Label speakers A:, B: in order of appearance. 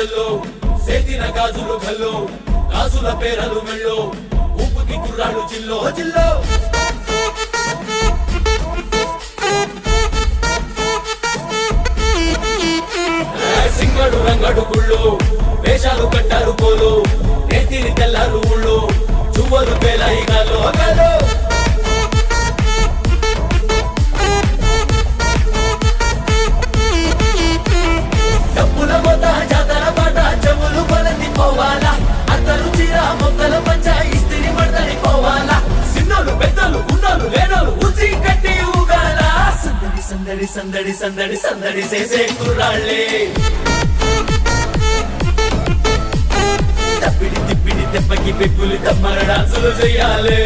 A: సందల్లో సేతిన గాజులు గల్లో గాజుల పేరలు మెళ్ళో ఊపుకి కుర్రాళ్ళు జిల్లో జిల్లో సింగడు రంగడు గుళ్ళు వేషాలు కట్టారు పోలు నేతిని తెల్లారు ఊళ్ళు చువ్వలు పేలాయి గాలో గాలో డబ్బుల మోత జాతర పాట చెవులు బలతి పోవాలా అందరూ చీర మొక్కల పంచ ఇస్తిరి మడతని పోవాలా సిన్నోలు పెద్దలు ఉన్నోలు లేనోలు ఉచి కట్టి ఊగాల సందడి సందడి సందడి సందడి సందడి చేసే కుర్రాళ్ళే తప్పిడి తిప్పిడి తెప్పకి పెక్కులు తమ్మర డాన్సులు చెయ్యాలి